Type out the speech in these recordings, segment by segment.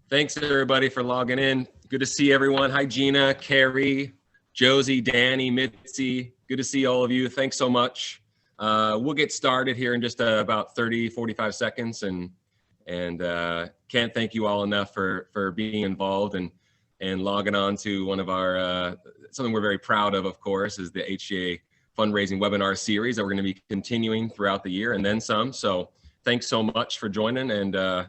Thanks everybody for logging in. Good to see everyone. Hi, Gina, Carrie, Josie, Danny, Mitzi. Good to see all of you. Thanks so much. We'll get started here in just about 30, 45 seconds and can't thank you all enough for being involved and logging on to one of our, something we're very proud of course, is the HGA fundraising webinar series that we're going to be continuing throughout the year and then some. So thanks so much for joining. And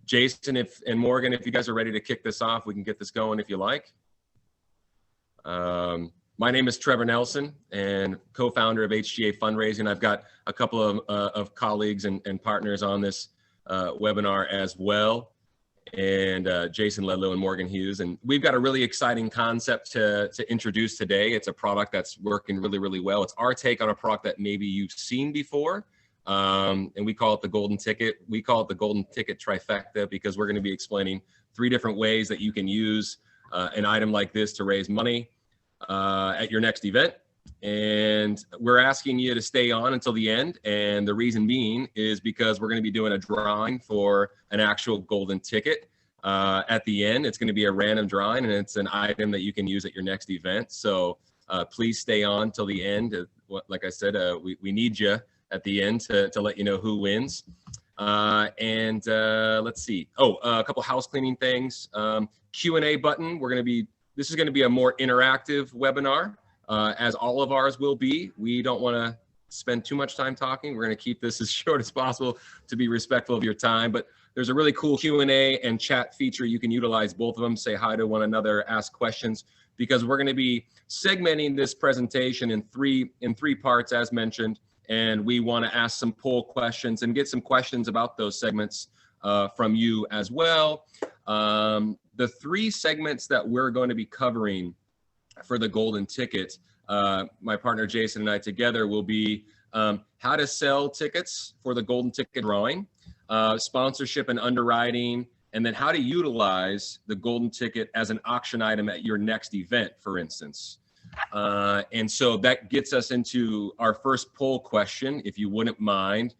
Jason and Morgan, if you guys are ready to kick this off, we can get this going if you like. My name is Trevor Nelson and co-founder of HGA Fundraising. I've got a couple of colleagues and partners on this webinar as well, and Jason Ledlow and Morgan Hughes. And we've got a really exciting concept to introduce today. It's a product that's working really, really well. It's our take on a product that maybe you've seen before. And we call it the golden ticket. We call it the golden ticket trifecta because we're going to be explaining 3 different ways that you can use an item like this to raise money at your next event. And we're asking you to stay on until the end. And the reason being is because we're going to be doing a drawing for an actual golden ticket at the end. It's going to be a random drawing and it's an item that you can use at your next event. So please stay on till the end. Like I said, we need you at the end to let you know who wins. Let's see. A couple house cleaning things. Q&A button. This is going to be a more interactive webinar, as all of ours will be. We don't want to spend too much time talking. We're going to keep this as short as possible to be respectful of your time. But there's a really cool Q&A and chat feature. You can utilize both of them, say hi to one another, ask questions, because we're going to be segmenting this presentation in three parts, as mentioned. And we want to ask some poll questions and get some questions about those segments from you as well. The 3 segments that we're going to be covering for the golden ticket, my partner Jason and I together will be how to sell tickets for the golden ticket drawing, sponsorship and underwriting, and then how to utilize the golden ticket as an auction item at your next event, for instance. And so that gets us into our first poll question, if you wouldn't mind,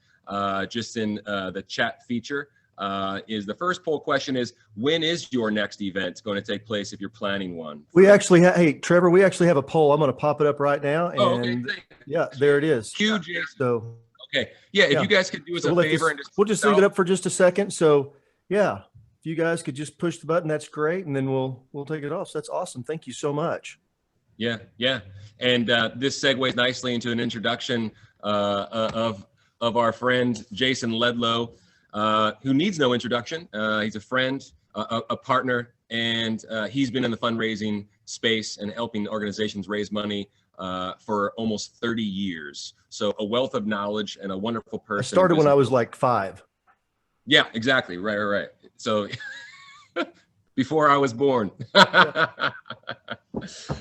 just in the chat feature. The first poll question is, when is your next event going to take place if you're planning one? We actually have, hey, Trevor, we actually have a poll. I'm going to pop it up right now. And okay. Yeah, there it is. Huge. So, okay. Yeah, if you guys could do us a favor and we'll just leave it up for just a second. So yeah, if you guys could just push the button, that's great. And then we'll take it off. So that's awesome. Thank you so much. Yeah. And this segues nicely into an introduction of our friend Jason Ledlow, who needs no introduction. He's a friend, a partner, and he's been in the fundraising space and helping organizations raise money for almost 30 years. So a wealth of knowledge and a wonderful person. I started when I was like 5. Yeah, exactly. Right. So before I was born.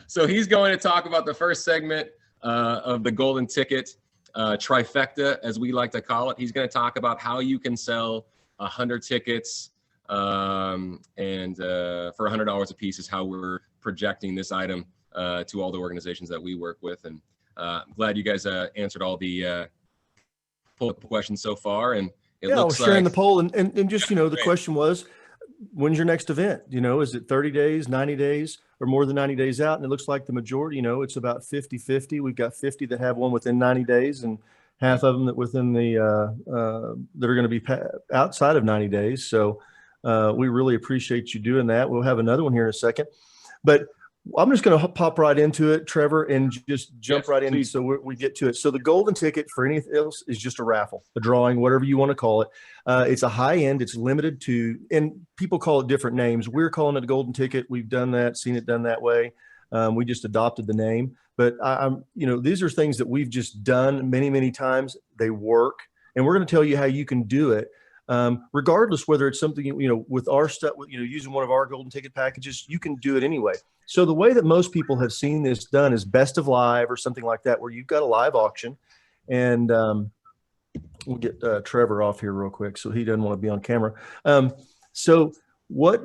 So he's going to talk about the first segment of the golden ticket trifecta, as we like to call it. He's going to talk about how you can sell 100 tickets and for $100 a piece is how we're projecting this item to all the organizations that we work with. And I'm glad you guys answered all the poll questions so far. And it looks I was sharing like the poll and just, the question was, when's your next event? Is it 30 days, 90 days, or more than 90 days out? And it looks like the majority, it's about 50-50. We've got 50 that have one within 90 days and half of them that within the that are going to be outside of 90 days. So we really appreciate you doing that. We'll have another one here in a second, but I'm just going to pop right into it, Trevor, and just jump right in so we get to it. So the golden ticket for anything else is just a raffle, a drawing, whatever you want to call it. It's a high end. It's limited to, and people call it different names. We're calling it a golden ticket. We've done that, seen it done that way. We just adopted the name. But these are things that we've just done many, many times. They work. And we're going to tell you how you can do it. Regardless whether it's something, with our stuff, using one of our golden ticket packages, you can do it anyway. So the way that most people have seen this done is best of live or something like that, where you've got a live auction. And we'll get Trevor off here real quick so he doesn't want to be on camera. So what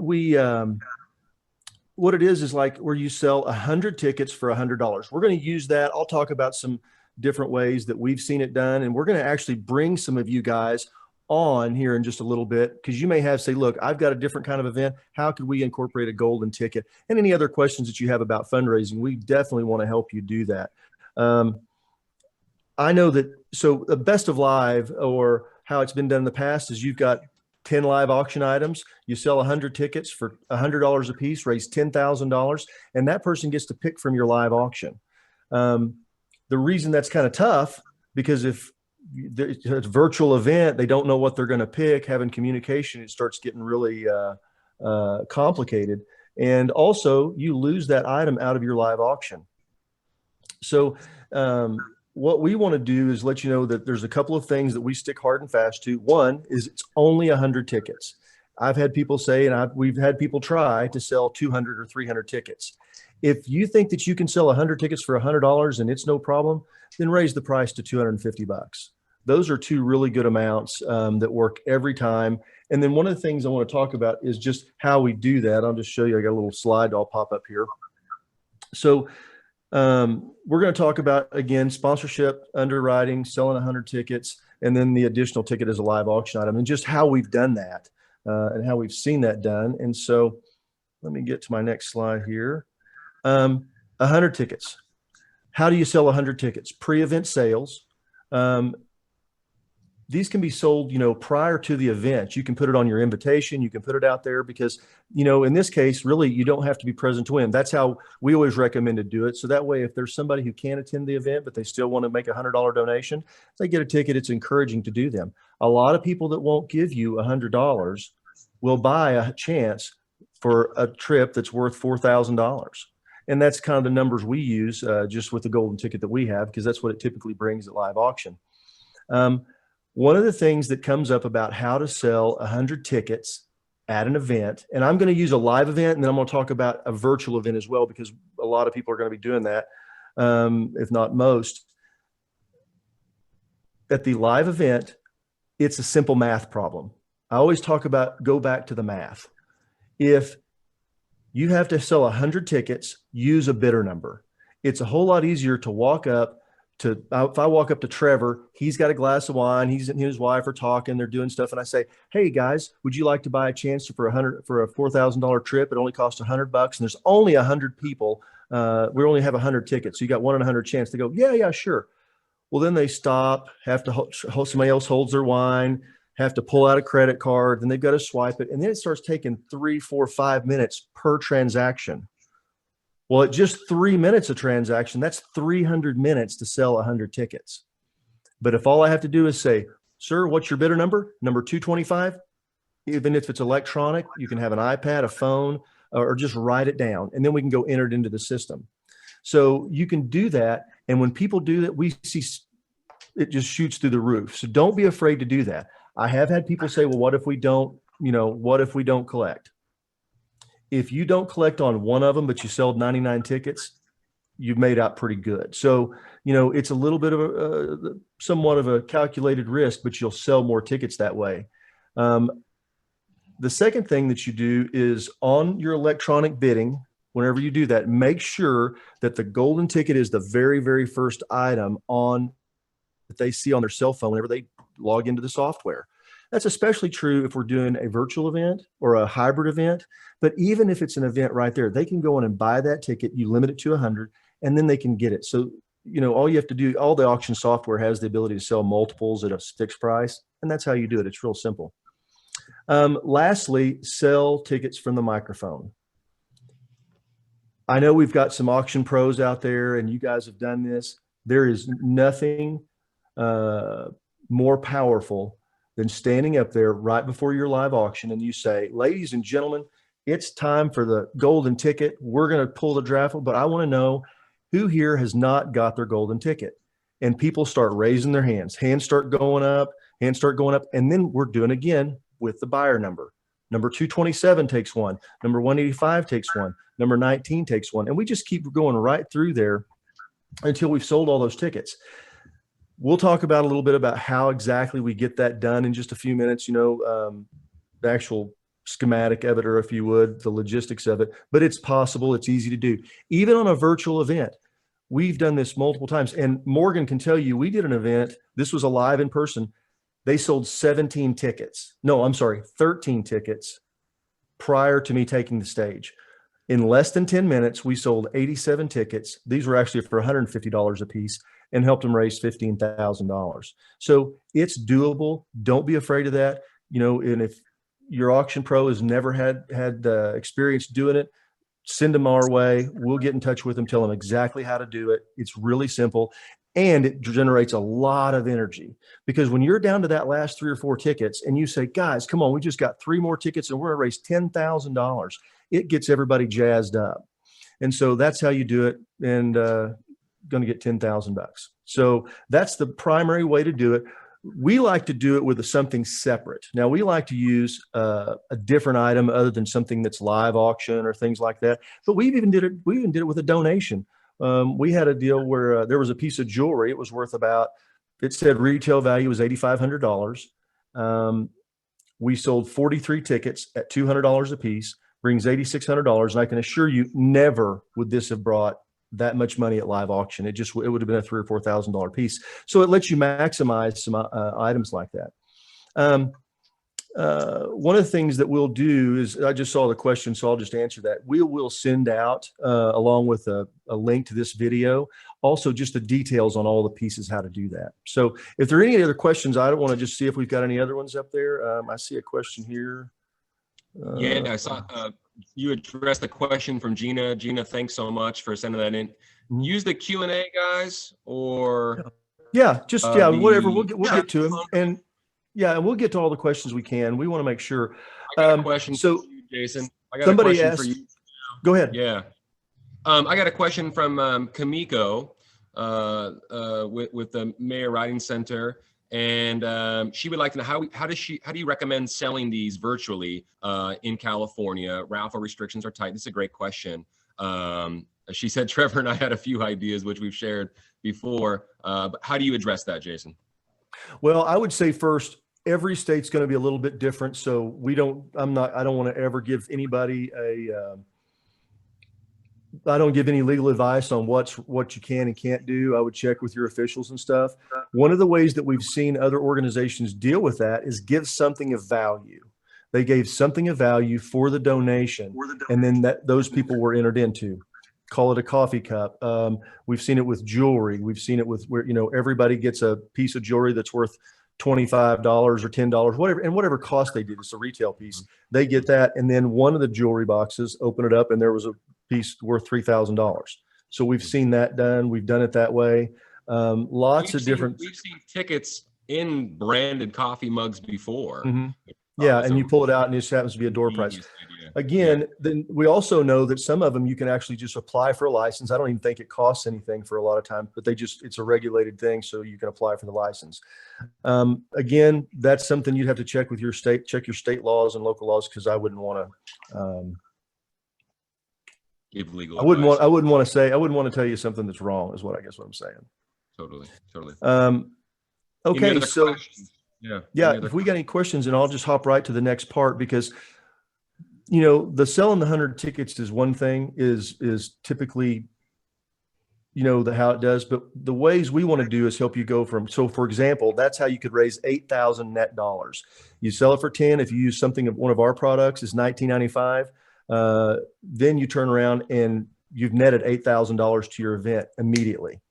it is like where you sell 100 tickets for $100. We're going to use that. I'll talk about some different ways that we've seen it done. And we're going to actually bring some of you guys on here in just a little bit, because you may have say, look, I've got a different kind of event. How could we incorporate a golden ticket? And any other questions that you have about fundraising, we definitely want to help you do that. I know that, so the best of live, or how it's been done in the past, is you've got 10 live auction items. You sell 100 tickets for $100 a piece, raise $10,000, and that person gets to pick from your live auction. The reason that's kind of tough, because if it's a virtual event, they don't know what they're going to pick. Having communication, it starts getting really complicated. And also, you lose that item out of your live auction. So what we want to do is let you know that there's a couple of things that we stick hard and fast to. One is it's only 100 tickets. I've had people say, and we've had people try to sell 200 or 300 tickets. If you think that you can sell 100 tickets for $100 and it's no problem, then raise the price to $250. Those are two really good amounts that work every time. And then one of the things I want to talk about is just how we do that. I'll just show you. I got a little slide I'll pop up here. So we're going to talk about, again, sponsorship, underwriting, selling 100 tickets, and then the additional ticket as a live auction item, and just how we've done that and how we've seen that done. And so let me get to my next slide here. 100 tickets. How do you sell 100 tickets? Pre-event sales. These can be sold, prior to the event. You can put it on your invitation. You can put it out there because, in this case, really, you don't have to be present to win. That's how we always recommend to do it. So that way, if there's somebody who can't attend the event, but they still want to make a $100 donation, they get a ticket. It's encouraging to do them. A lot of people that won't give you $100 will buy a chance for a trip that's worth $4,000. And that's kind of the numbers we use just with the golden ticket that we have, because that's what it typically brings at live auction. One of the things that comes up about how to sell 100 tickets at an event, and I'm going to use a live event, and then I'm going to talk about a virtual event as well, because a lot of people are going to be doing that, if not most. At the live event, it's a simple math problem. I always talk about go back to the math. If you have to sell 100 tickets, use a bidder number. It's a whole lot easier to walk up to, if I walk up to Trevor, he's got a glass of wine, he and his wife are talking, they're doing stuff, and I say, hey guys, would you like to buy a chance for a $4,000 trip? It only costs $100, and there's only 100 people. We only have 100 tickets, so you got 1 in 100 chance. They go, yeah, sure. Well, then they stop, have to somebody else holds their wine, have to pull out a credit card, then they've got to swipe it, and then it starts taking 3, 4, 5 minutes per transaction. Well, at just 3 minutes a transaction, that's 300 minutes to sell 100 tickets. But if all I have to do is say, sir, what's your bidder number? Number 225. Even if it's electronic, you can have an iPad, a phone, or just write it down, and then we can go enter it into the system. So you can do that. And when people do that, we see it just shoots through the roof. So don't be afraid to do that. I have had people say, well, what if we don't, what if we don't collect? If you don't collect on one of them, but you sold 99 tickets, you've made out pretty good. So, it's a little bit of somewhat of a calculated risk, but you'll sell more tickets that way. The second thing that you do is on your electronic bidding, whenever you do that, make sure that the golden ticket is the very, very first item that they see on their cell phone whenever they log into the software. That's especially true if we're doing a virtual event or a hybrid event. But even if it's an event right there, they can go in and buy that ticket. You limit it to 100, and then they can get it. So, all you have to do, all the auction software has the ability to sell multiples at a fixed price, and that's how you do it. It's real simple. Lastly, sell tickets from the microphone. I know we've got some auction pros out there, and you guys have done this. There is nothing more powerful than standing up there right before your live auction and you say, ladies and gentlemen, it's time for the golden ticket. We're going to pull the draft, but I want to know who here has not got their golden ticket. And people start raising their hands. Hands start going up. And then we're doing again with the buyer number. Number 227 takes one. Number 185 takes one. Number 19 takes one. And we just keep going right through there until we've sold all those tickets. We'll talk about a little bit about how exactly we get that done in just a few minutes, the actual schematic of it, or if you would, the logistics of it, but it's possible. It's easy to do. Even on a virtual event, we've done this multiple times. And Morgan can tell you, we did an event. This was a live in person. They sold 17 tickets. No, I'm sorry, 13 tickets prior to me taking the stage. In less than 10 minutes, we sold 87 tickets. These were actually for $150 a piece and helped them raise $15,000. So it's doable. Don't be afraid of that. You know, and if your auction pro has never had experience doing it, send them our way. We'll get in touch with them, tell them exactly how to do it. It's really simple. And it generates a lot of energy, because when you're down to that last 3 or 4 tickets and you say, guys, come on, we just got 3 more tickets and we're going to raise $10,000. It gets everybody jazzed up. And so that's how you do it. And going to get $10,000. So that's the primary way to do it. We like to do it with something separate. Now, we like to use a different item other than something that's live auction or things like that. But we even did it with a donation. We had a deal where there was a piece of jewelry. It was worth about, it said retail value was $8,500. We sold 43 tickets at $200 a piece, brings $8,600. And I can assure you, never would this have brought that much money at live auction. It would have been a $3,000 or $4,000 piece. So it lets you maximize some items like that. One of the things that we'll do is, I just saw the question, so I'll just answer that. We will send out, along with a link to this video, also just the details on all the pieces, how to do that. So if there are any other questions, I don't want to just see if we've got any other ones up there. I see a question here. Yeah, I saw you addressed the question from Gina. Gina, thanks so much for sending that in. Use the Q&A, guys, or whatever. We'll get to them, and we'll get to all the questions we can. We want to make sure. I got a question for you, Jason. I got somebody a question asked, for you. Go ahead. Yeah. I got a question from Kamiko with the Mayor Writing Center. And she would like to know how do you recommend selling these virtually in California? Raffle restrictions are tight. This is a great question. She said Trevor and I had a few ideas which we've shared before. But how do you address that, Jason? Well, I would say first, every state's going to be a little bit different. So I don't want to ever give anybody I don't give any legal advice on what you can and can't do. I would check with your officials and stuff. One of the ways that we've seen other organizations deal with that is give something of value. They gave something of value for the donation, and then those people were entered into. Call it a coffee cup. We've seen it with jewelry. We've seen it with where, everybody gets a piece of jewelry that's worth $25 or $10, whatever cost they did. It's a retail piece. They get that, and then one of the jewelry boxes, open it up, and there was a piece worth $3,000. So we've seen that done. We've done it that way. We've seen tickets in branded coffee mugs before. Mm-hmm. Yeah, and you pull it out, and it just happens to be a door prize. Again, then we also know that some of them you can actually just apply for a license. I don't even think it costs anything for a lot of time, but it's a regulated thing, so you can apply for the license. Again, that's something you'd have to check with your state, check your state laws and local laws, because I wouldn't want to give legal. I wouldn't want to tell you something that's wrong, is what I'm saying. Totally. Okay, so questions? If we got any questions, and I'll just hop right to the next part, because the selling the 100 tickets is one thing, is typically how it does, but the ways we want to do is help you go from, so for example, that's how you could raise $8,000 net dollars. You sell it for 10. If you use something of one of our products, is $19.95. Then you turn around and you've netted $8,000 to your event immediately.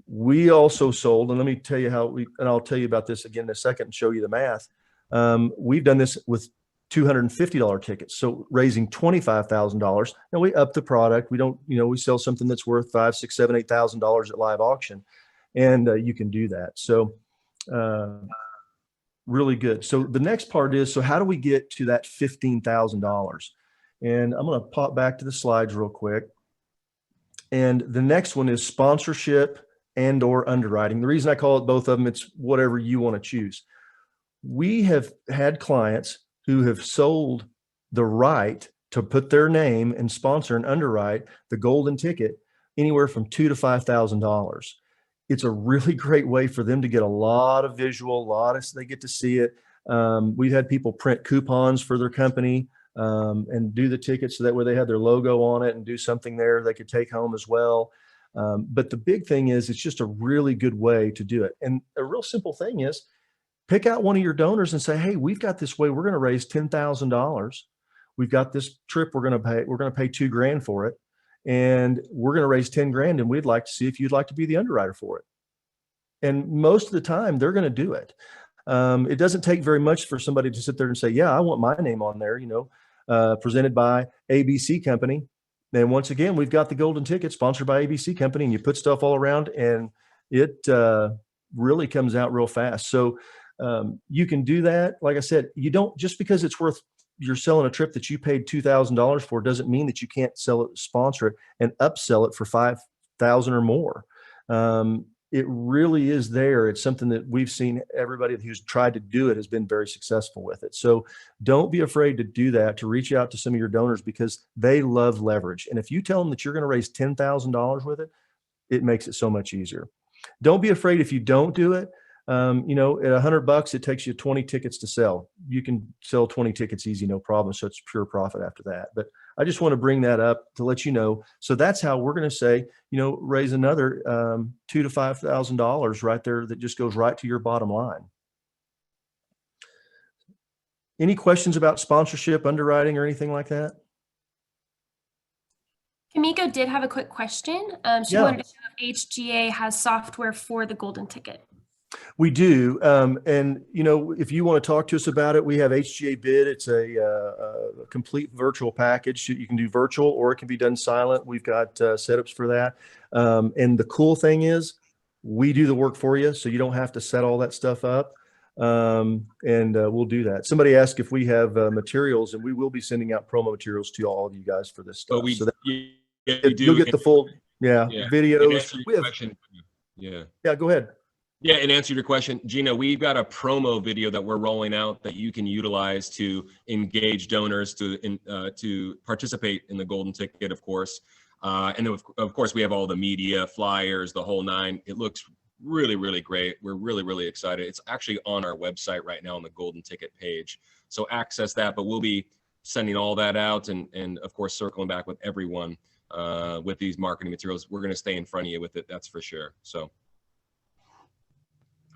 We also sold, and let me tell you and I'll tell you about this again in a second and show you the math. We've done this with $250 tickets. So raising $25,000. Now we up the product. We don't, we sell something that's worth $5,000, $6,000, $7,000, $8,000 at live auction. And you can do that. So really good. So the next part is, so how do we get to that $15,000? And I'm going to pop back to the slides real quick. And the next one is sponsorship and or underwriting. The reason I call it both of them, it's whatever you want to choose. We have had clients who have sold the right to put their name and sponsor and underwrite the golden ticket anywhere from $2,000 to $5,000. It's a really great way for them to get a lot of visual, they get to see it. We've had people print coupons for their company and do the tickets, so that way they have their logo on it and do something there they could take home as well. But the big thing is, it's just a really good way to do it. And a real simple thing is, pick out one of your donors and say, hey, we've got this way, we're going to raise $10,000. We've got this trip we're going to pay $2,000 for it. And we're going to raise 10 grand. And we'd like to see if you'd like to be the underwriter for it. And most of the time they're going to do it. It doesn't take very much for somebody to sit there and say, yeah, I want my name on there, presented by ABC Company. And once again, we've got the golden ticket sponsored by ABC Company, and you put stuff all around and it really comes out real fast. So you can do that. Like I said, you don't, just because it's you're selling a trip that you paid $2,000 for doesn't mean that you can't sell it, sponsor it, and upsell it for $5,000 or more. It really is there. It's something that we've seen everybody who's tried to do it has been very successful with it. So don't be afraid to do that, to reach out to some of your donors, because they love leverage. And if you tell them that you're going to raise $10,000 with it, it makes it so much easier. Don't be afraid if you don't do it. At $100, it takes you 20 tickets to sell. You can sell 20 tickets easy, no problem. So it's pure profit after that. But I just want to bring that up to let you know. So that's how we're going to say, raise another $2,000 to $5,000 right there. That just goes right to your bottom line. Any questions about sponsorship, underwriting, or anything like that? Kamiko did have a quick question. She wanted to know if HGA has software for the golden ticket. We do. And, if you want to talk to us about it, we have HGA Bid. It's a complete virtual package. You can do virtual or it can be done silent. We've got setups for that. And the cool thing is we do the work for you, so you don't have to set all that stuff up. And we'll do that. Somebody asked if we have materials, and we will be sending out promo materials to all of you guys for this stuff. So that you'll get the full videos. Yeah, go ahead. Yeah, in answer to your question, Gina, we've got a promo video that we're rolling out that you can utilize to engage donors to participate in the golden ticket, of course. And then of course, we have all the media, flyers, the whole nine. It looks really, really great. We're really, really excited. It's actually on our website right now on the golden ticket page. So access that, but we'll be sending all that out and of course, circling back with everyone with these marketing materials. We're going to stay in front of you with it. That's for sure. So.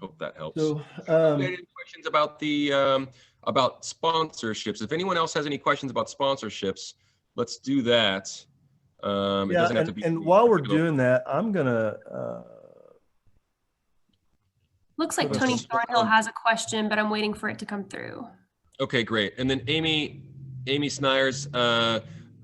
Hope that helps. So, any questions about the about sponsorships? If anyone else has any questions about sponsorships, let's do that. It doesn't have to be. And while we're doing that, I'm gonna. Looks like Tony Thornhill has a question, but I'm waiting for it to come through. Okay, great. And then Amy Snyers, I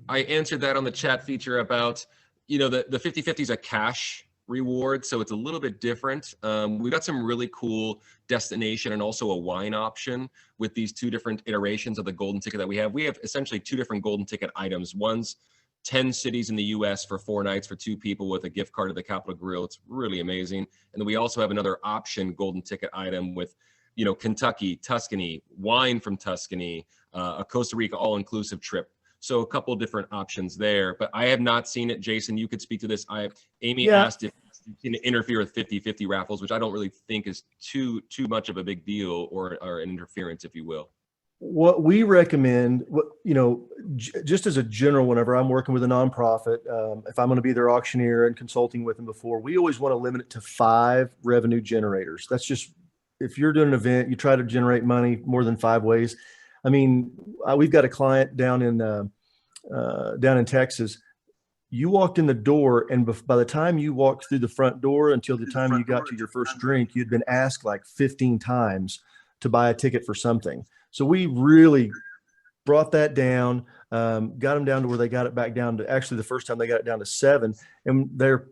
answered that on the chat feature about the 50/50 is a cash reward, so it's a little bit different. We've got some really cool destination and also a wine option with these two different iterations of the golden ticket that we have. We have essentially two different golden ticket items. One's 10 cities in the US for 4 nights for 2 people with a gift card to the Capitol Grill. It's really amazing. And then we also have another option golden ticket item with Kentucky, Tuscany, wine from Tuscany, a Costa Rica all-inclusive trip. So a couple of different options there, but I have not seen it. Jason, you could speak to this. Amy asked if you can interfere with 50/50 raffles, which I don't really think is too much of a big deal or an interference, if you will. What we recommend, just as a general, whenever I'm working with a nonprofit, if I'm going to be their auctioneer and consulting with them before, we always want to limit it to 5 revenue generators. That's just, if you're doing an event, you try to generate money more than 5 ways. I mean, we've got a client down in Texas. You walked in the door, and by the time you walked through the front door until the time you got to your first drink, you'd been asked like 15 times to buy a ticket for something. So we really brought that down, got them down to where they got it back down to, actually the first time they got it down to 7, and their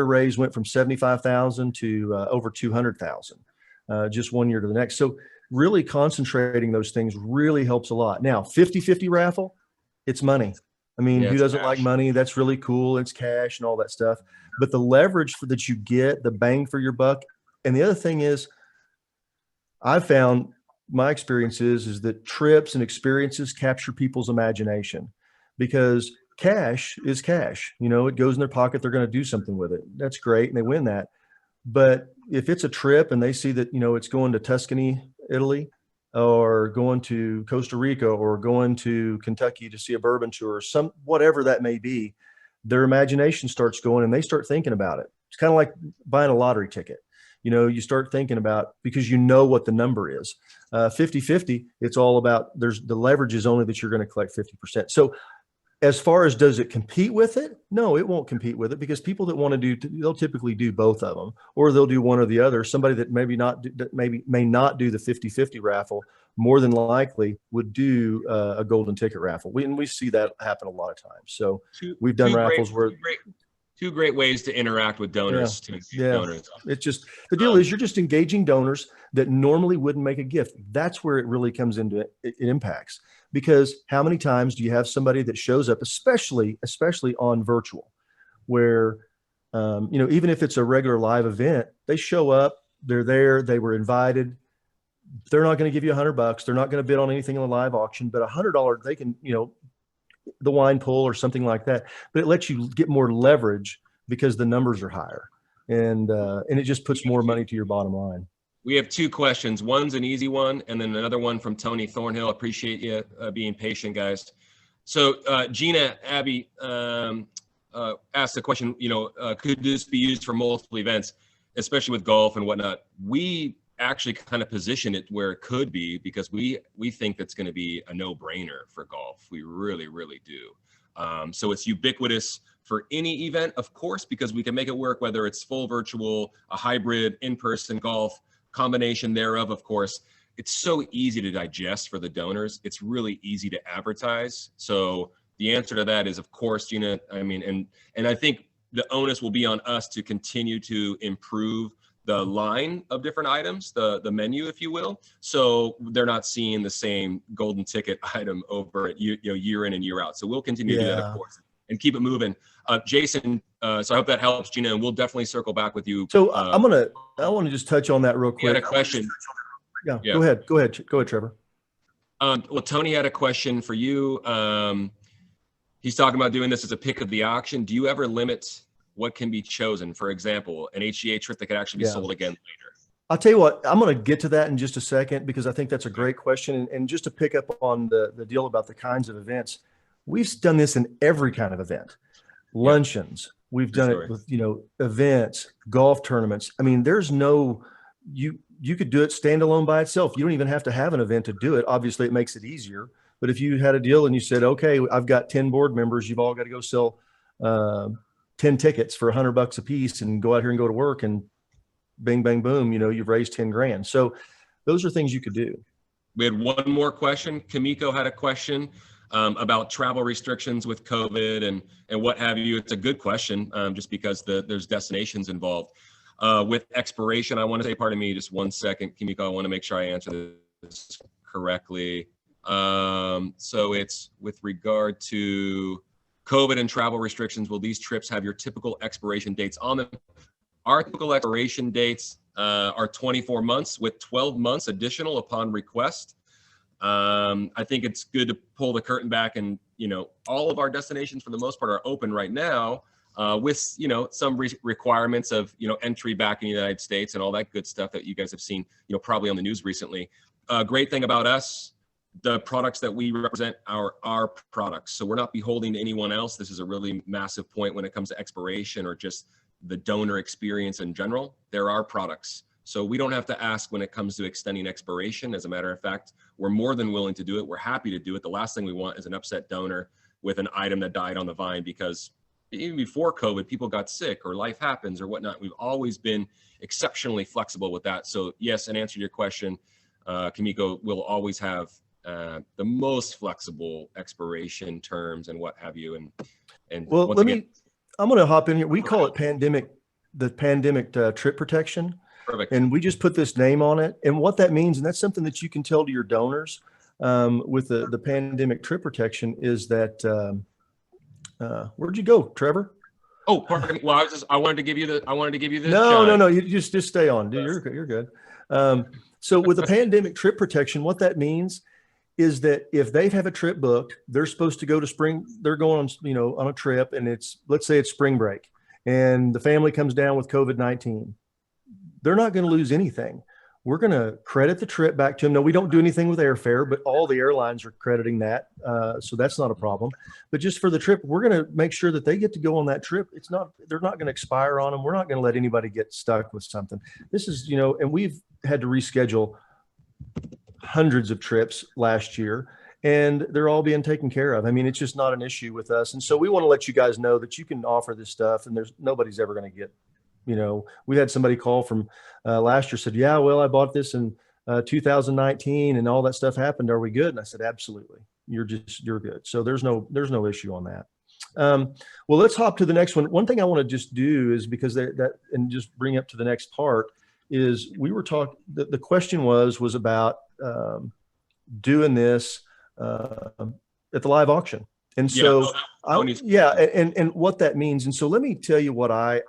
raise went from 75,000 to over 200,000, just 1 year to the next. So really concentrating those things really helps a lot. Now, 50/50 raffle, it's money. I mean, who doesn't like money? That's really cool. It's cash and all that stuff. But the leverage that you get, the bang for your buck. And the other thing is, I've found, my experience is that trips and experiences capture people's imagination, because cash is cash. It goes in their pocket. They're going to do something with it. That's great. And they win that. But if it's a trip and they see that, it's going to Tuscany, Italy, or going to Costa Rica, or going to Kentucky to see a bourbon tour, whatever that may be, their imagination starts going and they start thinking about it. It's kind of like buying a lottery ticket. You know, you start thinking about, because you know what the number is. 50-50, it's all about, the leverage is only that you're going to collect 50%. So as far as does it compete with it? No, it won't compete with it, because people that want to do, they'll typically do both of them, or they'll do one or the other. Somebody that maybe not, that may not do the 50-50 raffle, more than likely would do a golden ticket raffle. We see that happen a lot of times. So we've done raffles where two great ways to interact with donors. Donors. It's just, the deal is you're just engaging donors that normally wouldn't make a gift. That's where it really comes into it impacts. Because how many times do you have somebody that shows up, especially on virtual, where, you know, even if it's a regular live event, they show up, they're there, they were invited. They're not going to give you $100. They're not going to bid on anything in a live auction, but $100, they can, you know, the wine pull or something like that, but it lets you get more leverage because the numbers are higher, and it just puts more money to your bottom line. We have two questions. One's an easy one, and then another one from Tony Thornhill. Appreciate you being patient, guys. So Gina Abby asked the question, you know, could this be used for multiple events, especially with golf and whatnot? We actually kind of position it where it could be, because we think that's going to be a no-brainer for golf. We really, really do. So it's ubiquitous for any event, of course, because we can make it work, whether it's full virtual, a hybrid, in-person golf, combination thereof, of course. It's so easy to digest for the donors. It's really easy to advertise. So the answer to that is, of course, Gina. I mean, and I think the onus will be on us to continue to improve the line of different items, the menu, if you will, so they're not seeing the same golden ticket item over at year in and year out. So we'll continue to do that, of course, and keep it moving. Jason, so I hope that helps, Gina, and we'll definitely circle back with you. So I want to just touch on that real quick. You had a question. Yeah, go ahead, Trevor. Well, Tony had a question for you. He's talking about doing this as a pick of the auction. Do you ever limit what can be chosen? For example, an HGA trip that could actually be sold again later. I'll tell you what, I'm going to get to that in just a second, because I think that's a great question. And just to pick up on the deal about the kinds of events, we've done this in every kind of event. Luncheons, we've done it with, you know, events, golf tournaments. I mean, there's no, you could do it standalone by itself. You don't even have to have an event to do it. Obviously, it makes it easier. But if you had a deal and you said, okay, I've got 10 board members, you've all got to go sell 10 tickets for $100 a piece and go out here and go to work, and bing, bang, boom, you know, you've raised 10 grand. So those are things you could do. We had one more question. Kamiko had a question about travel restrictions with COVID and what have you. It's a good question, just because there's destinations involved. With expiration, I want to say, pardon me, just 1 second, Kamiko, I want to make sure I answer this correctly. So it's with regard to COVID and travel restrictions, will these trips have your typical expiration dates on them? Our typical expiration dates are 24 months with 12 months additional upon request. I think it's good to pull the curtain back, and, you know, all of our destinations for the most part are open right now, with, you know, some requirements of, you know, entry back in the United States and all that good stuff that you guys have seen, you know, probably on the news recently. Great thing about us, the products that we represent are our products. So we're not beholden to anyone else. This is a really massive point when it comes to expiration or just the donor experience in general. There are products. So we don't have to ask when it comes to extending expiration. As a matter of fact, we're more than willing to do it. We're happy to do it. The last thing we want is an upset donor with an item that died on the vine, because even before COVID, people got sick or life happens or whatnot. We've always been exceptionally flexible with that. So yes, in answer to your question, Kamiko, will always have the most flexible expiration terms and what have you. And well, I'm going to hop in here. We call it the pandemic trip protection. Perfect. And we just put this name on it. And what that means, and that's something that you can tell to your donors with the pandemic trip protection, is that, where'd you go, Trevor? Oh, pardon me. Well, I wanted to give you this. No. You just stay on, dude. You're good. So with the pandemic trip protection, what that means is that if they have a trip booked, they're supposed to go to they're going on, you know, on a trip, and let's say it's spring break, and the family comes down with COVID-19. They're not going to lose anything. we're going to credit the trip back to them. No, we don't do anything with airfare, but all the airlines are crediting that. So that's not a problem. But just for the trip, we're going to make sure that they get to go on that trip. They're not going to expire on them. We're not going to let anybody get stuck with something. This is, and we've had to reschedule hundreds of trips last year, and they're all being taken care of. I mean, it's just not an issue with us. And so we want to let you guys know that you can offer this stuff, and nobody's ever going to get, we had somebody call from last year, said, yeah, well, I bought this in 2019 and all that stuff happened. Are we good? And I said, absolutely. You're good. So there's no issue on that. Well, let's hop to the next one. One thing I want to just do is, because and just bring up to the next part, is we were talking, the question was about doing this at the live auction. And so, and what that means. And so let me tell you what I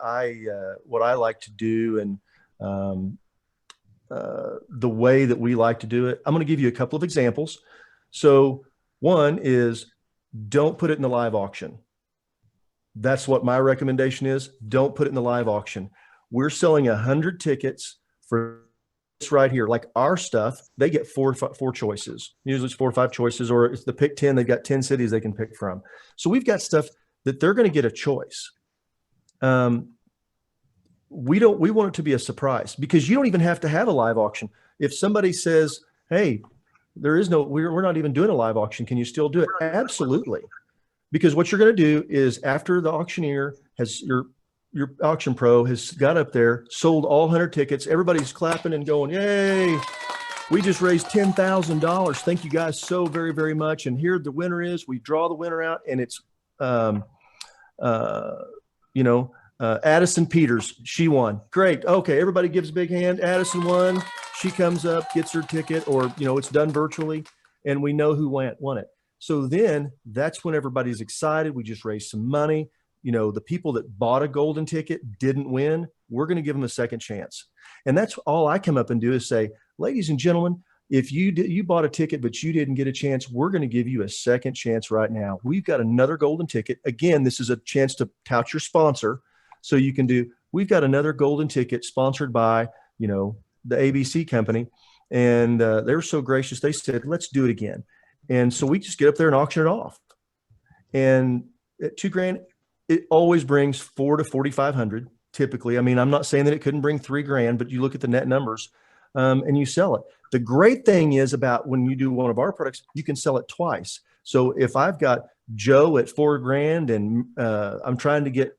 like to do, and the way that we like to do it. I'm going to give you a couple of examples. So one is, don't put it in the live auction. That's what my recommendation is. Don't put it in the live auction. We're selling 100 tickets for this right here. Like our stuff, they get four choices. Usually it's 4 or 5 choices, or it's the pick 10. They've got 10 cities they can pick from. So we've got stuff that they're going to get a choice. We want it to be a surprise, because you don't even have to have a live auction. If somebody says, hey, we're not even doing a live auction, can you still do it? Absolutely. Because what you're going to do is, after the auctioneer has, your auction pro has got up there, sold all 100 tickets, everybody's clapping and going, yay, we just raised $10,000. Thank you guys so very, very much. And here the winner is. We draw the winner out, and it's, Addison Peters. She won. Great. Okay, everybody gives a big hand. Addison won. She comes up, gets her ticket, or, it's done virtually, and we know who won it. So then that's when everybody's excited. We just raised some money. The people that bought a golden ticket didn't win. We're going to give them a second chance. And that's all I come up and do, is say, ladies and gentlemen, if you bought a ticket, but you didn't get a chance, we're going to give you a second chance right now. We've got another golden ticket. Again, this is a chance to tout your sponsor. So you can we've got another golden ticket sponsored by, the ABC company. And they were so gracious. They said, let's do it again. And so we just get up there and auction it off. And at $2,000, it always brings $400 to $4,500 typically. I mean, I'm not saying that it couldn't bring $3,000, but you look at the net numbers, and you sell it. The great thing is about when you do one of our products, you can sell it twice. So if I've got Joe at $4,000 and I'm trying to get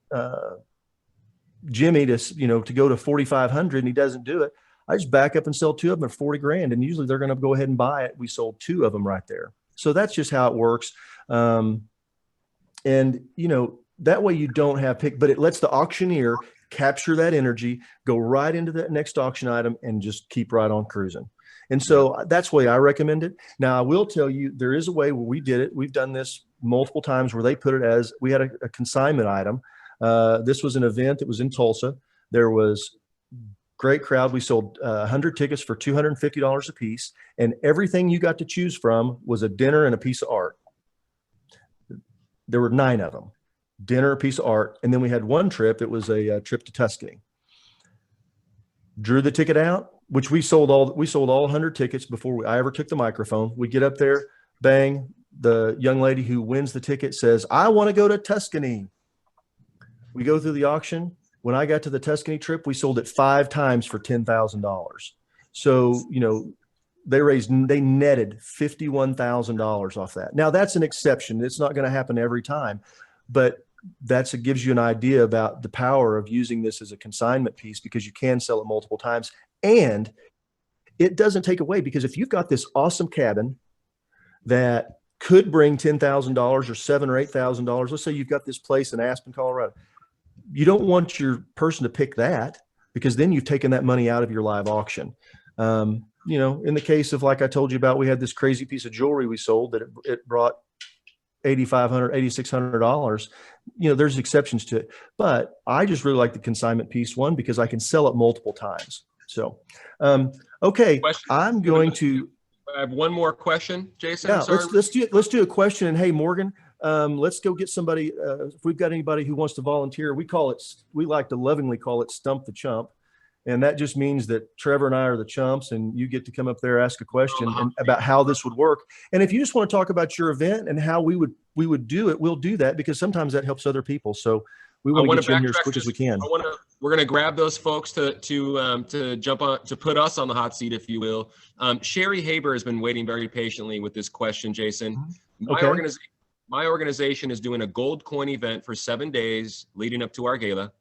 Jimmy to go to 4,500 and he doesn't do it, I just back up and sell 2 of them at $40,000, and usually they're going to go ahead and buy it. We sold 2 of them right there. So that's just how it works. And that way you don't have but it lets the auctioneer capture that energy, go right into that next auction item, and just keep right on cruising. And so that's the way I recommend it. Now, I will tell you, there is a way where we did it. We've done this multiple times, where they put it as, we had a consignment item. This was an event that was in Tulsa. There was great crowd. We sold 100 tickets for $250 a piece, and everything you got to choose from was a dinner and a piece of art. There were 9 of them, dinner, a piece of art. And then we had one trip. It was a trip to Tuscany. Drew the ticket out, which we sold all 100 tickets before I ever took the microphone. We get up there, bang, the young lady who wins the ticket says, I want to go to Tuscany. We go through the auction. When I got to the Tuscany trip, we sold it 5 times for $10,000. So, they netted $51,000 off that. Now, that's an exception. It's not going to happen every time, but it gives you an idea about the power of using this as a consignment piece, because you can sell it multiple times, and it doesn't take away, because if you've got this awesome cabin that could bring $10,000 or $7,000 or $8,000, let's say you've got this place in Aspen, Colorado, you don't want your person to pick that, because then you've taken that money out of your live auction. In the case of, like I told you about, we had this crazy piece of jewelry we sold that it brought $8,500, $8,600. There's exceptions to it, but I just really like the consignment piece one, because I can sell it multiple times. So, okay, I'm going to. I have one more question, Jason. Yeah, let's do a question. And hey, Morgan, let's go get somebody. If we've got anybody who wants to volunteer, we like to lovingly call it Stump the Chump. And that just means that Trevor and I are the chumps, and you get to come up there, ask a question about how this would work. And if you just want to talk about your event and how we would do it, we'll do that, because sometimes that helps other people. So we want to get you in here as quick as we can. We're going to grab those folks to jump on, to put us on the hot seat, if you will. Sherry Haber has been waiting very patiently with this question, Jason. My organization is doing a gold coin event for 7 days leading up to our gala.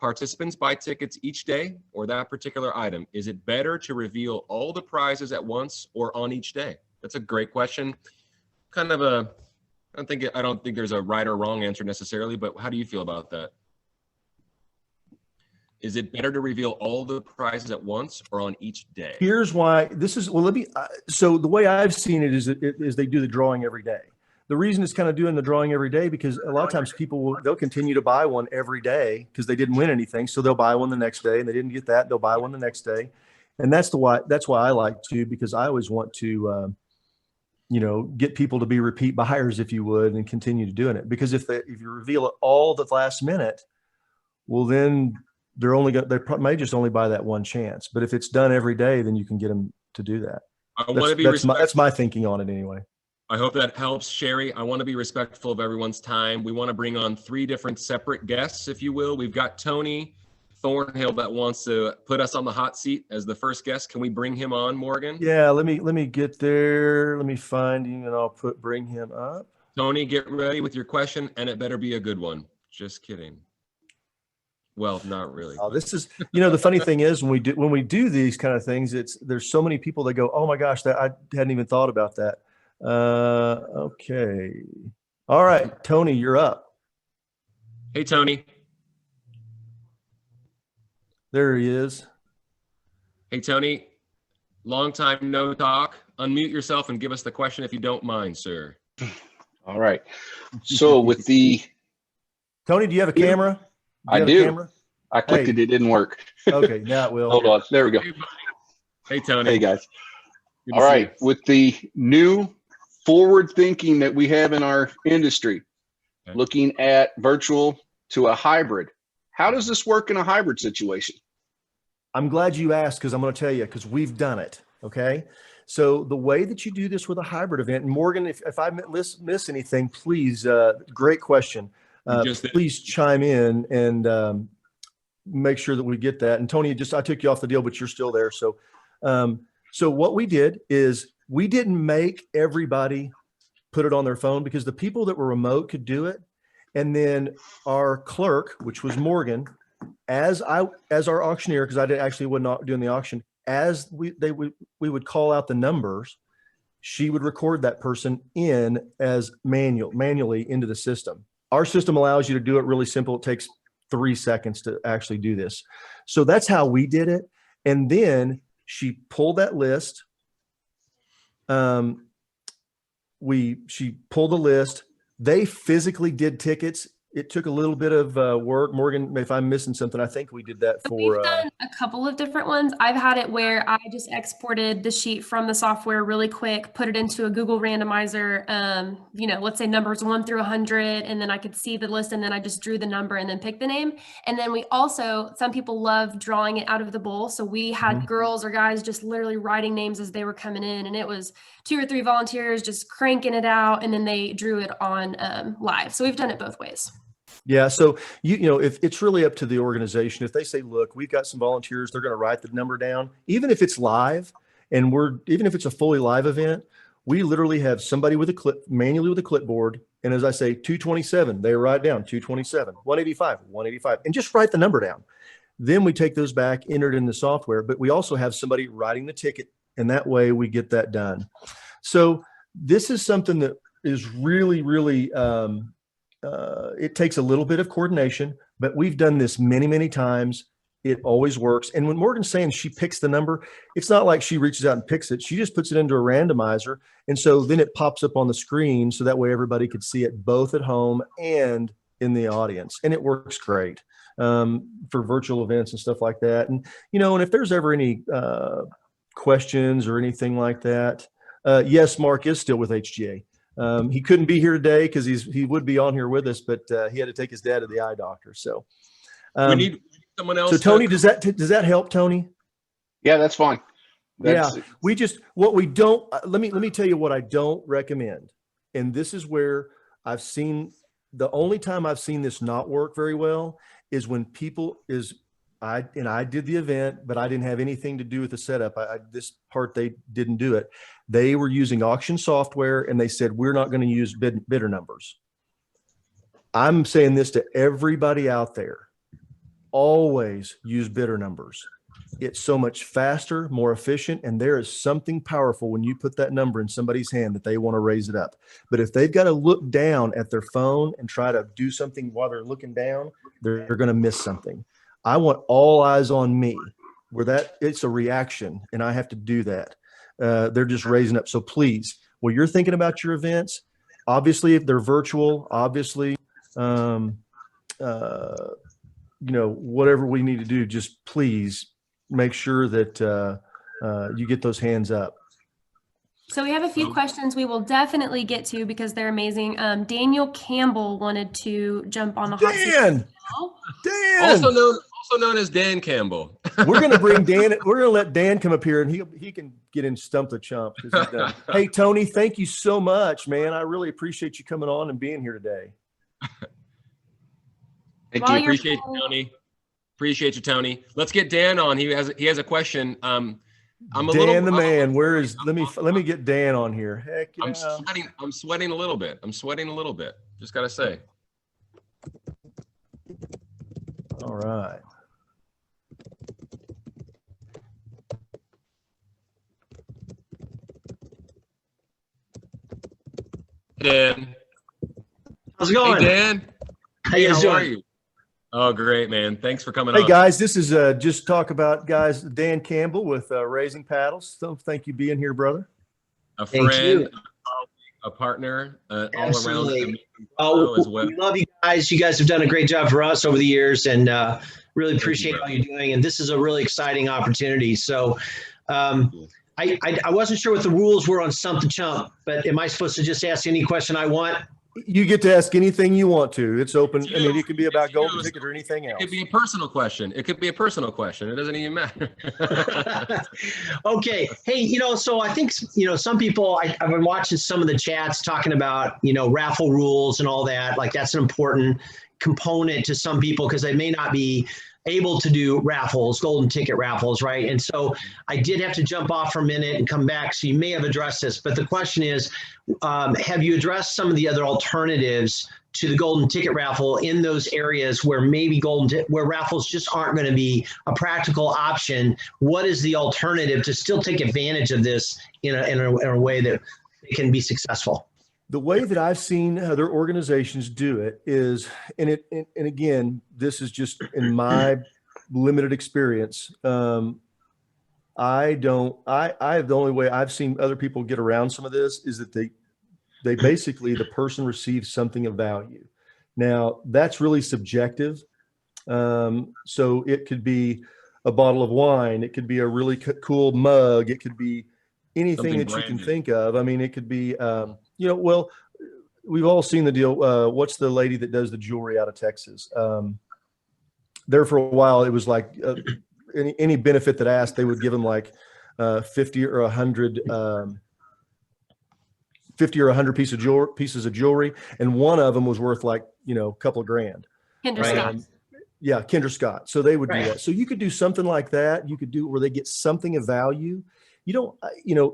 Participants buy tickets each day or that particular item. Is it better to reveal all the prizes at once or on each day? That's a great question. Kind of a, I don't think there's a right or wrong answer necessarily, but how do you feel about that? Is it better to reveal all the prizes at once or on each day? Here's why. This is, well, let me, so the way I've seen it is they do the drawing every day. The reason it's kind of doing the drawing every day, because a lot of times people they'll continue to buy one every day because they didn't win anything. So they'll buy one the next day, and they didn't get that, they'll buy one the next day. And that's why I like to, because I always want to, get people to be repeat buyers, if you would, and continue to doing it. Because if you reveal it all the last minute, well, then they may just only buy that one chance. But if it's done every day, then you can get them to do that. That's my thinking on it anyway. I hope that helps, Sherry. I want to be respectful of everyone's time. We want to bring on 3 different separate guests, if you will. We've got Tony Thornhill that wants to put us on the hot seat as the first guest. Can we bring him on, Morgan? Yeah, let me get there. Let me find him, and I'll bring him up. Tony, get ready with your question, and it better be a good one. Just kidding. Well, not really. Oh, this is, the funny thing is when we do these kind of things, there's so many people that go, oh my gosh, that I hadn't even thought about that. Okay. All right, Tony, you're up. Hey, Tony. There he is. Hey, Tony. Long time no talk. Unmute yourself and give us the question if you don't mind, sir. All right. So with the Tony, do you have a camera? I do. I clicked it. It didn't work. Okay, now it will. Hold on. There we go. Hey, Tony. Hey, guys. All right. With the new forward thinking that we have in our industry, looking at virtual to a hybrid, how does this work in a hybrid situation? I'm glad you asked, because I'm going to tell you, because we've done it. Okay. So the way that you do this with a hybrid event, and Morgan, if I miss anything, please, great question. Please chime in and make sure that we get that. And Tony, I took you off the deal, but you're still there. So, so what we did is we didn't make everybody put it on their phone, because the people that were remote could do it. And then our clerk, which was Morgan, as our auctioneer, because I actually was not doing the auction, as we would call out the numbers, she would record that person in as manually into the system. Our system allows you to do it really simple. It takes 3 seconds to actually do this. So that's how we did it. And then she pulled that list. She pulled the list. They physically did tickets. It took a little bit of work. Morgan, if I'm missing something, I think we did that for. We've done a couple of different ones. I've had it where I just exported the sheet from the software really quick, put it into a Google randomizer, let's say numbers 1 through 100, and then I could see the list, and then I just drew the number and then picked the name. And then we also, some people love drawing it out of the bowl. So we had girls or guys just literally writing names as they were coming in, and it was 2 or 3 volunteers just cranking it out, and then they drew it on live. So we've done it both ways. Yeah. So, if it's really up to the organization, if they say, look, we've got some volunteers, they're going to write the number down, even if it's live, and even if it's a fully live event, we literally have somebody manually with a clipboard. And as I say, 227, they write down 227, 185, 185, and just write the number down. Then we take those back, enter it in the software, but we also have somebody writing the ticket, and that way we get that done. So this is something that is really, really, it takes a little bit of coordination, but we've done this many, many times. It always works. And when Morgan's saying she picks the number, it's not like she reaches out and picks it. She just puts it into a randomizer. And so then it pops up on the screen, so that way everybody could see it both at home and in the audience. And it works great for virtual events and stuff like that. And, and if there's ever any questions or anything like that, yes, Mark is still with HGA. He couldn't be here today because he would be on here with us, but he had to take his dad to the eye doctor. So we need someone else. So Tony, does that help, Tony? Yeah, that's fine. Yeah, what we don't, let me tell you what I don't recommend. And this is where the only time I've seen this not work very well is when I did the event, but I didn't have anything to do with the setup. This part, they didn't do it. They were using auction software and they said, we're not going to use bidder numbers. I'm saying this to everybody out there. Always use bidder numbers. It's so much faster, more efficient, and there is something powerful when you put that number in somebody's hand that they want to raise it up. But if they've got to look down at their phone and try to do something while they're looking down, they're going to miss something. I want all eyes on me, where it's a reaction and I have to do that. They're just raising up. So please, when you're thinking about your events, obviously if they're virtual, obviously, whatever we need to do, just please make sure that you get those hands up. So we have a few questions we will definitely get to because they're amazing. Daniel Campbell wanted to jump on the hot seat. Dan! Also known as Dan Campbell. We're going to bring Dan. We're going to let Dan come up here and he can get in Stump the Chump. Hey, Tony, thank you so much, man. I really appreciate you coming on and being here today. Thank you. Appreciate you, Tony. Appreciate you, Tony. Let's get Dan on. He has a question. I'm Dan the man. Where is? Let me get Dan on here. Heck yeah. I'm sweating a little bit. Just gotta say. All right. Dan. How's it going? Hey, Dan. Hey, how are you? Oh, great, man. Thanks for coming on. Hey, guys, this is just talk about, guys, Dan Campbell with Raising Paddles. So thank you being here, brother. A friend, a partner, all around as well. We love you guys. You guys have done a great job for us over the years and really appreciate all you're doing. And this is a really exciting opportunity. So I wasn't sure what the rules were on Stump the Chump, but am I supposed to just ask any question I want? You get to ask anything you want to. It's open. I mean, it could be about golden ticket or anything else. It could be a personal question. It doesn't even matter. Okay. Hey, so I think, some people, I've been watching some of the chats talking about, raffle rules and all that. Like that's an important component to some people because they may not be able to do raffles, golden ticket raffles, right? And so I did have to jump off for a minute and come back. So you may have addressed this, but the question is, have you addressed some of the other alternatives to the golden ticket raffle in those areas where maybe where raffles just aren't going to be a practical option? What is the alternative to still take advantage of this in a way that it can be successful? The way that I've seen other organizations do it is, and again, this is just in my limited experience. The only way I've seen other people get around some of this is that they basically, the person receives something of value. Now that's really subjective. So it could be a bottle of wine. It could be a really cool mug. It could be anything that you can think of. I mean, it could be, well, we've all seen the deal. What's the lady that does the jewelry out of Texas? There for a while, it was like any benefit that asked, they would give them like 50 or 100 pieces of jewelry. And one of them was worth like, a couple of grand. Kendra Scott. Yeah, Kendra Scott. So they would do that. So you could do something like that. You could do where they get something of value.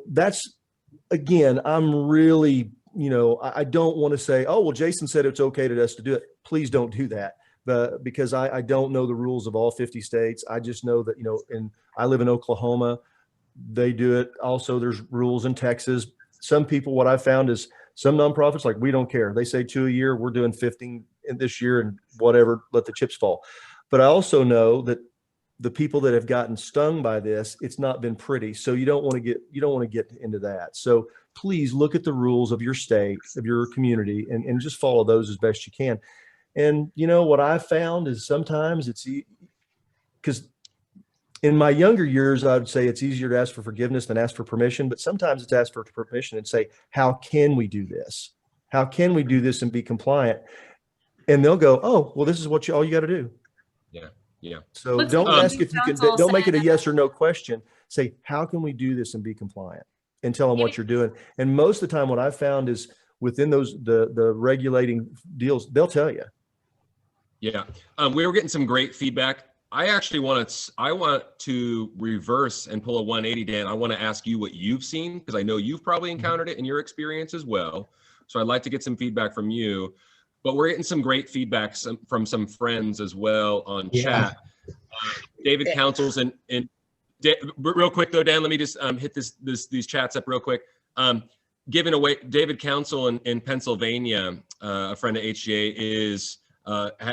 That's, again, I'm really, I don't want to say, oh, well, Jason said it's okay to us to do it. Please don't do that. Because I don't know the rules of all 50 states. I just know that, and I live in Oklahoma, they do it. Also, there's rules in Texas. Some people, what I've found is some nonprofits, like, we don't care. They say 2 a year, we're doing 15 this year and whatever, let the chips fall. But I also know that the people that have gotten stung by this, it's not been pretty. So you don't want to get into that. So please look at the rules of your state, of your community, and just follow those as best you can. And what I've found is sometimes it's because in my younger years, I would say it's easier to ask for forgiveness than ask for permission. But sometimes it's ask for permission and say, how can we do this? How can we do this and be compliant? And they'll go, oh, well, this is all you got to do. Yeah. Yeah. So Let's don't make ask if you can, council don't make it a say- yes or no question. Say, how can we do this and be compliant? And tell them what Maybe- you're doing. And most of the time what I've found is within those, the regulating deals, they'll tell you. Yeah. We were getting some great feedback. I want to reverse and pull a 180, Dan. I want to ask you what you've seen, because I know you've probably encountered it in your experience as well. So I'd like to get some feedback from you. But we're getting some great feedback from some friends as well on chat. David Councils and real quick though, Dan, let me just hit these chats up real quick. Giving away, David Council in Pennsylvania, a friend of HGA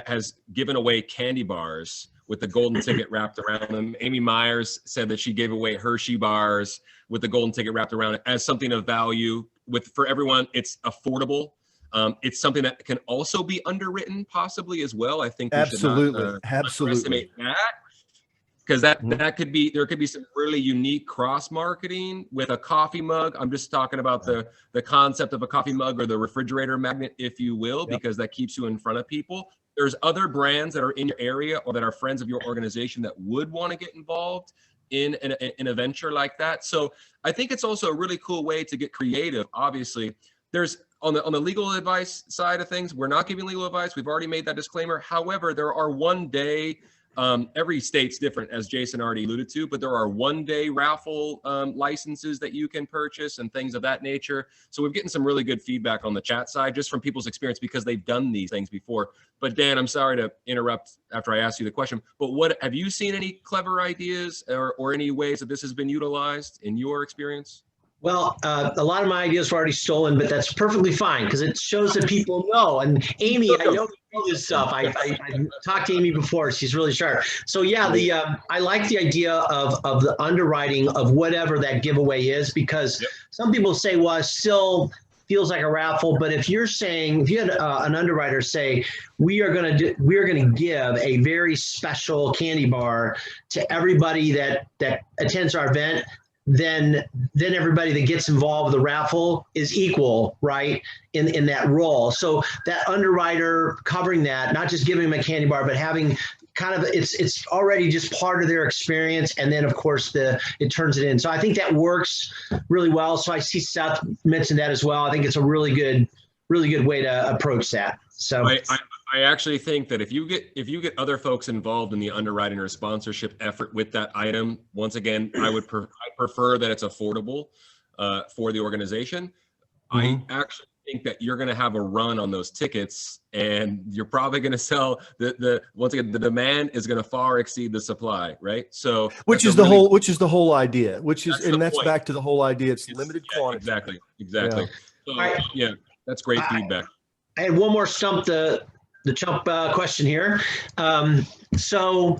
has given away candy bars with the golden ticket wrapped around them. Amy Myers said that she gave away Hershey bars with the golden ticket wrapped around it as something of value for everyone. It's affordable. It's something that can also be underwritten possibly as well. I think we Absolutely. should not Absolutely. underestimate that, because that could be, there could be some really unique cross marketing with a coffee mug. I'm just talking about the concept of a coffee mug or the refrigerator magnet, if you will, because that keeps you in front of people. There's other brands that are in your area or that are friends of your organization that would want to get involved in a venture like that. So I think it's also a really cool way to get creative. Obviously, there's on the legal advice side of things, we're not giving legal advice. We've already made that disclaimer. However, there are one-day, every state's different, as Jason already alluded to, but there are one-day raffle licenses that you can purchase and things of that nature. So we're getting some really good feedback on the chat side, just from people's experience, because they've done these things before. But Dan, I'm sorry to interrupt after I asked you the question, but what have you seen any clever ideas or any ways that this has been utilized in your experience? Well, a lot of my ideas were already stolen, but that's perfectly fine because it shows that people know. And Amy, I know you know this stuff. I talked to Amy before. She's really sharp. So yeah, I like the idea of the underwriting of whatever that giveaway is, because some people say, well, it still feels like a raffle. But if you're saying, if you had an underwriter say, we are going to give a very special candy bar to everybody that attends our event, then everybody that gets involved with the raffle is equal, right, in that role. So that underwriter covering that, not just giving them a candy bar, but having kind of, it's already just part of their experience. And then of course it turns it in. So I think that works really well. So I see Seth mentioned that as well. I think it's a really good way to approach that. So I actually think that if you get other folks involved in the underwriting or sponsorship effort with that item, once again, I prefer that it's affordable for the organization. I actually think that you're going to have a run on those tickets, and you're probably going to sell once again, the demand is going to far exceed the supply, right? So which is the whole idea, and that's point. back to the whole idea. It's limited quantity. Exactly. Yeah. So that's great feedback. I had one more stump the chump question here. So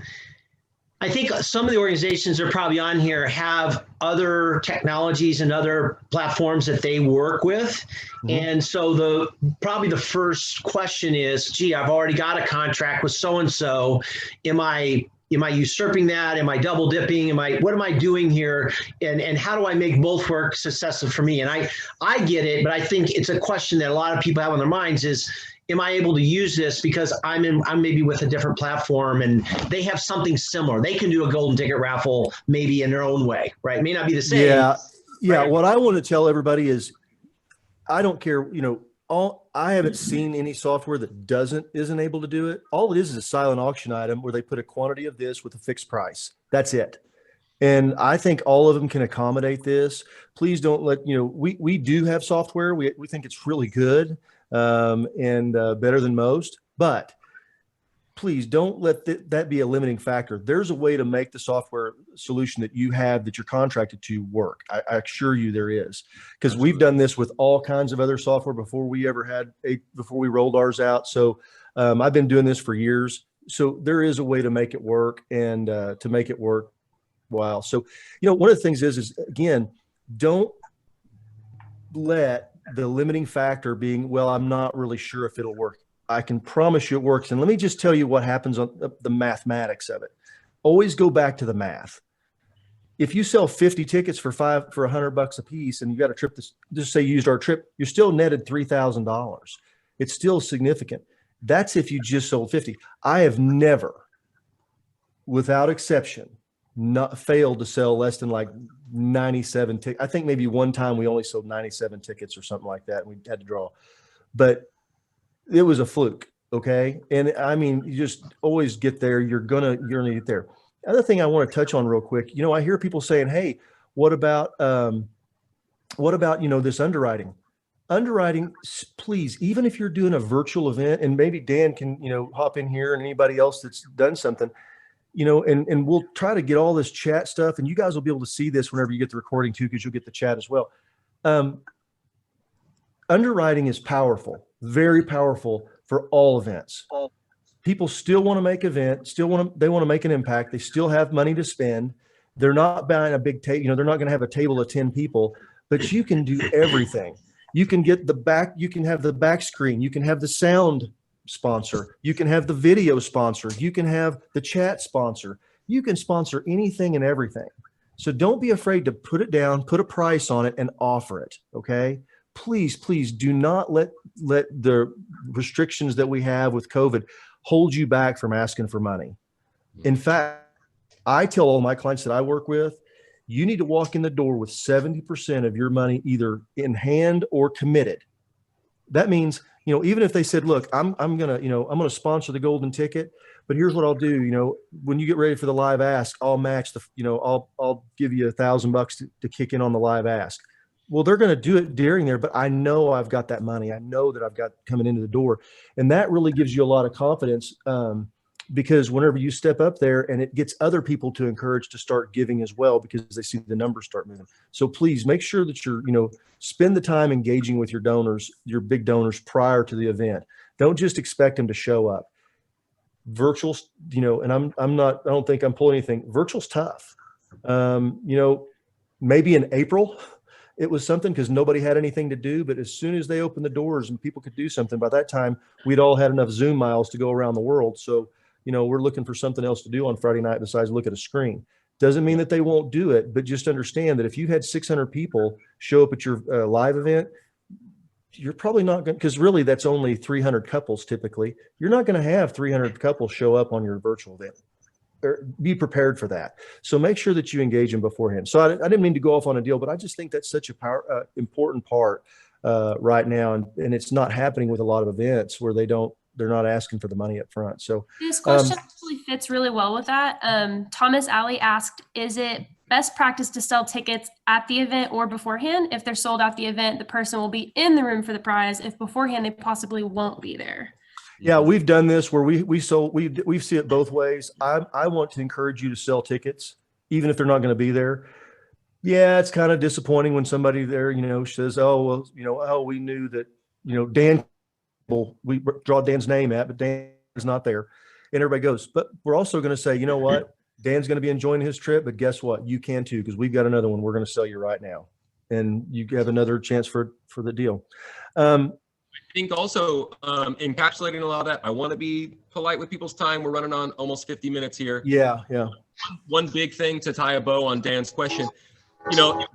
I think some of the organizations that are probably on here have other technologies and other platforms that they work with. And so probably the first question is, gee, I've already got a contract with so-and-so. Am I usurping that? Am I double dipping? What am I doing here? And how do I make both work successful for me? And I get it, but I think it's a question that a lot of people have on their minds is, am I able to use this because I'm maybe with a different platform and they have something similar. They can do a golden ticket raffle maybe in their own way, right? It may not be the same. Yeah. Right? What I want to tell everybody is, I don't care, I haven't seen any software that isn't able to do it. All it is a silent auction item where they put a quantity of this with a fixed price. That's it. And I think all of them can accommodate this. Please don't we do have software. We think it's really good and better than most, but please don't let that be a limiting factor. There's a way to make the software solution that you have, that you're contracted to, work. I assure you there is, because we've done this with all kinds of other software before we rolled ours out. So I've been doing this for years. So there is a way to make it work and to make it work well. So, one of the things is again, don't let the limiting factor being, well, I'm not really sure if it'll work. I can promise you it works. And let me just tell you what happens on the mathematics of it. Always go back to the math. If you sell 50 tickets for $100 a piece, and you got a trip, just say you used our trip, you're still netted $3,000. It's still significant. That's if you just sold 50. I have never without exception, not failed to sell less than like 97 tickets. I think maybe one time we only sold 97 tickets or something like that. We had to draw, but it was a fluke. Okay. And I mean, you just always get there. You're gonna get there. Other thing I want to touch on real quick, I hear people saying, hey, what about, this underwriting? Underwriting, please, even if you're doing a virtual event, and maybe Dan can, hop in here, and anybody else that's done something, and we'll try to get all this chat stuff, and you guys will be able to see this whenever you get the recording too, because you'll get the chat as well. Underwriting is powerful, very powerful for all events. People still want to make an event, they want to make an impact. They still have money to spend. They're not buying a big table, they're not going to have a table of 10 people, but you can do everything. You can get the back, you can have the back screen, you can have the sound sponsor, you can have the video sponsor, you can have the chat sponsor, you can sponsor anything and everything. So don't be afraid to put it down, put a price on it, and offer it. Okay. Please, please do not let the restrictions that we have with COVID hold you back from asking for money. In fact, I tell all my clients that I work with, you need to walk in the door with 70% of your money either in hand or committed. That means, even if they said, look, I'm going to sponsor the golden ticket, but here's what I'll do. When you get ready for the live ask, I'll match I'll give you $1,000 to kick in on the live ask. Well, they're going to do it during there, but I know I've got that money. I know that I've got coming into the door. And that really gives you a lot of confidence, because whenever you step up there, and it gets other people to encourage to start giving as well, because they see the numbers start moving. So please make sure that you're, spend the time engaging with your donors, your big donors, prior to the event. Don't just expect them to show up. Virtual, and I don't think I'm pulling anything. Virtual's tough. Maybe in April, it was something because nobody had anything to do. But as soon as they opened the doors and people could do something, by that time, we'd all had enough Zoom miles to go around the world. So, we're looking for something else to do on Friday night besides look at a screen. Doesn't mean that they won't do it, but just understand that if you had 600 people show up at your live event, you're probably not going to, because really that's only 300 couples typically. You're not going to have 300 couples show up on your virtual event. Be prepared for that. So make sure that you engage them beforehand. So I didn't mean to go off on a deal, but I just think that's such a important part right now. And it's not happening with a lot of events where they're not asking for the money up front. So this question actually fits really well with that. Thomas Alley asked, is it best practice to sell tickets at the event or beforehand? If they're sold at the event, the person will be in the room for the prize. If beforehand, they possibly won't be there. Yeah, we've done this where we see it both ways. I want to encourage you to sell tickets, even if they're not going to be there. Yeah, it's kind of disappointing when somebody there, says, oh, well, we knew that, Dan, we draw Dan's name at, but Dan is not there. And everybody goes, but we're also going to say, you know what? Dan's going to be enjoying his trip, but guess what? You can too, because we've got another one we're going to sell you right now. And you have another chance for the deal. I think also encapsulating a lot of that, I want to be polite with people's time. We're running on almost 50 minutes here. Yeah. One big thing to tie a bow on Dan's question, the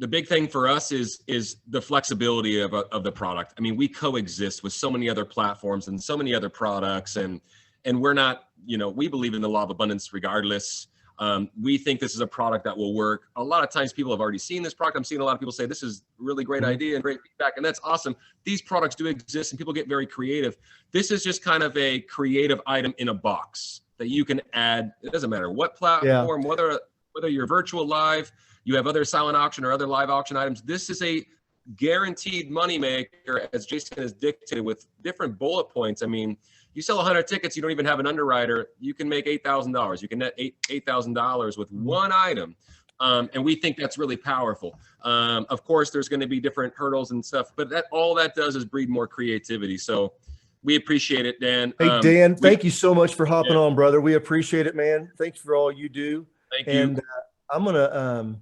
big thing for us is the flexibility of the product. I mean, we coexist with so many other platforms and so many other products, and we're not, we believe in the law of abundance regardless. We think this is a product that will work. A lot of times people have already seen this product. I'm seeing a lot of people say, this is a really great idea and great feedback. And that's awesome. These products do exist and people get very creative. This is just kind of a creative item in a box that you can add. It doesn't matter what platform, whether you're virtual live, you have other silent auction or other live auction items. This is a guaranteed moneymaker, as Jason has dictated, with different bullet points. I mean, you sell 100 tickets, you don't even have an underwriter, you can make $8,000. You can net $8,000 with one item. And we think that's really powerful. Of course, there's going to be different hurdles and stuff, but all that does is breed more creativity. So we appreciate it, Dan. Hey, Dan, thank you so much for hopping on, brother. We appreciate it, man. Thanks for all you do. Thank you. And I'm going to...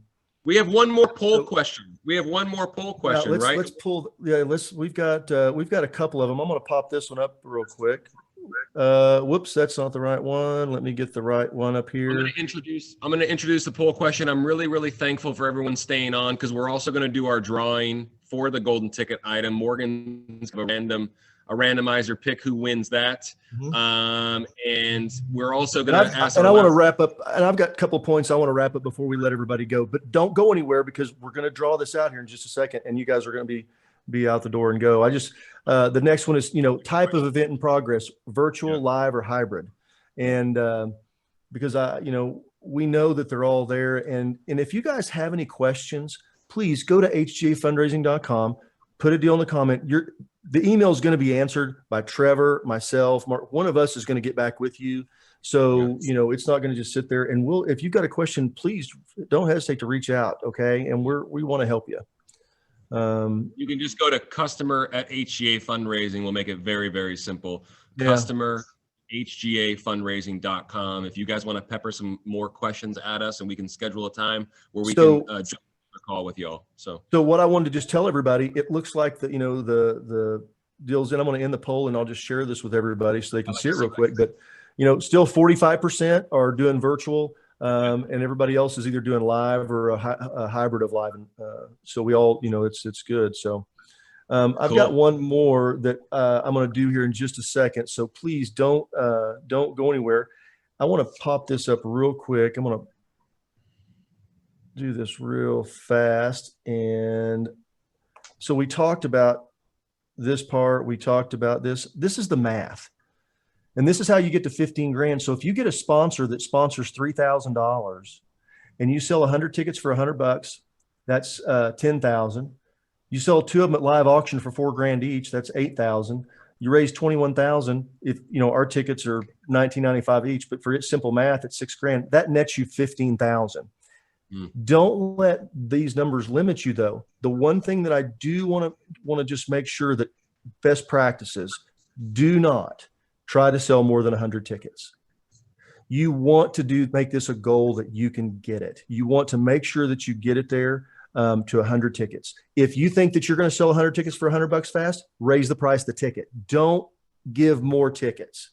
we have one more poll question. Right? Let's pull. Yeah, we've got a couple of them. I'm going to pop this one up real quick. Whoops, that's not the right one. Let me get the right one up here. I'm going to introduce the poll question. I'm really, really thankful for everyone staying on, because we're also going to do our drawing for the golden ticket item. Morgan's got a random a randomizer, pick who wins that. And we're also And going to ask. I want to wrap up, and I've got a couple of points I want to wrap up before we let everybody go. But don't go anywhere, because we're going to draw this out here in just a second, and you guys are going to be out the door and go. I just the next one is, you know, type of event in progress: virtual, live, or hybrid. And because we know that they're all there, and if you guys have any questions, please go to hgafundraising.com, put a deal in the comment. The email is going to be answered by Trevor, myself, Mark. One of us is going to get back with you. So, you know, it's not going to just sit there. And if you've got a question, please don't hesitate to reach out. Okay. And we want to help you. You can just go to customer@HGA Fundraising. We'll make it very, very simple. Customer@HGAfundraising.com. If you guys want to pepper some more questions at us, and we can schedule a time where we can jump on a call with y'all. So what I wanted to just tell everybody, it looks like that, you know, the deals in. I'm going to end the poll, and I'll just share this with everybody so they can see it real quick. But, you know, still 45% are doing virtual. And everybody else is either doing live or a hybrid of live. So we all, you know, it's good. So I've got one more that I'm going to do here in just a second. So please don't go anywhere. I want to pop this up real quick. I'm going to do this real fast. And so we talked about this part. We talked about this. This is the math. And this is how you get to 15 grand. So if you get a sponsor that sponsors $3,000 and you sell 100 tickets for $100, that's 10,000. You sell 2 of them at live auction for $4 grand each, that's 8,000. You raise 21,000. If, you know, our tickets are $19.95 each, but for its simple math, it's $6 grand. That nets you 15,000. Don't let these numbers limit you, though. The one thing that I do want to just make sure that best practices: do not try to sell more than 100 tickets. You want to make this a goal that you can get it. You want to make sure that you get it there to 100 tickets. If you think that you're going to sell 100 tickets for $100 fast, raise the price of the ticket. Don't give more tickets.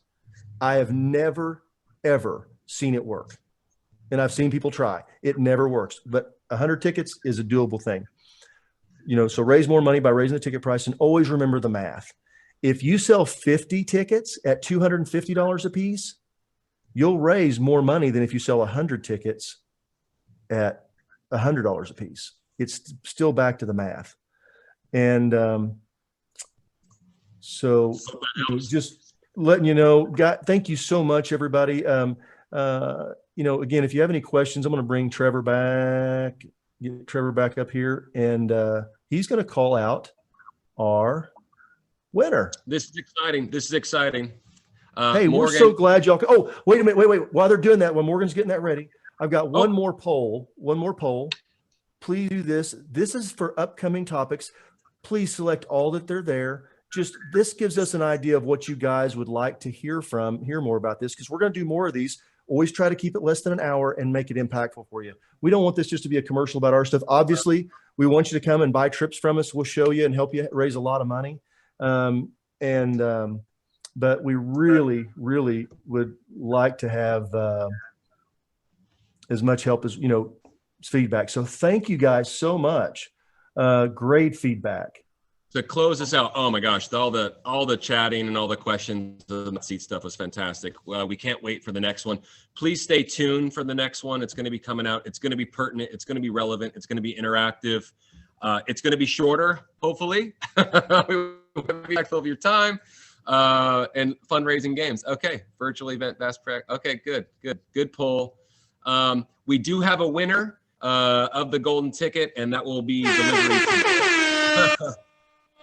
I have never, ever seen it work. And I've seen people try. It never works. But 100 tickets is a doable thing. You know, so raise more money by raising the ticket price, and always remember the math. If you sell 50 tickets at $250 a piece, you'll raise more money than if you sell 100 tickets at $100 a piece. It's still back to the math. And so just letting you know, thank you so much, everybody. You know, again, if you have any questions, I'm going to bring Trevor back, get Trevor back up here, and he's going to call out our winner. this is exciting. This is exciting. Hey, Morgan, we're so glad y'all. Oh, wait a minute. Wait. While they're doing that, when Morgan's getting that ready, I've got one more poll. Please do this. This is for upcoming topics. Please select all that they're there. Just this gives us an idea of what you guys would like to hear more about this, because we're going to do more of these. Always try to keep it less than an hour and make it impactful for you. We don't want this just to be a commercial about our stuff. Obviously, we want you to come and buy trips from us. We'll show you and help you raise a lot of money. But we really, really would like to have as much help as, you know, feedback. So thank you guys so much. Great feedback. To close this out, oh my gosh, all the chatting and all the questions, the seat stuff was fantastic. We can't wait for the next one. Please stay tuned for the next one. It's going to be coming out. It's going to be pertinent. It's going to be relevant. It's going to be interactive. It's going to be shorter, hopefully. We will be respectful of your time. And fundraising games. Okay, virtual event best practice. Okay, good poll. We do have a winner of the golden ticket, and that will be delivery.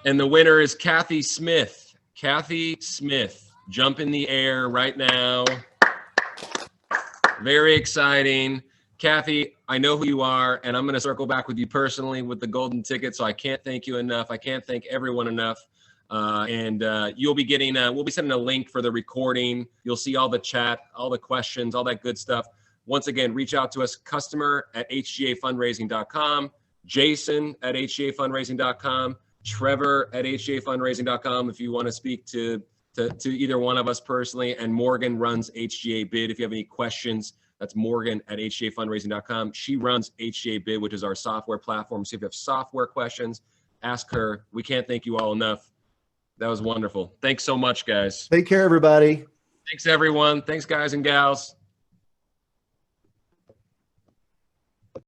And the winner is Kathy Smith. Kathy Smith, jump in the air right now. Very exciting. Kathy, I know who you are, and I'm going to circle back with you personally with the golden ticket. So I can't thank you enough. I can't thank everyone enough. And you'll be getting, we'll be sending a link for the recording. You'll see all the chat, all the questions, all that good stuff. Once again, reach out to us, customer@hgafundraising.com, Jason@hgafundraising.com, Trevor@hgafundraising.com if you want to speak to either one of us personally. And Morgan runs HGA Bid. If you have any questions, that's Morgan@hgafundraising.com. She runs HGA Bid, which is our software platform. So if you have software questions, ask her. We can't thank you all enough. That was wonderful. Thanks so much, guys. Take care, everybody. Thanks, everyone. Thanks, guys and gals.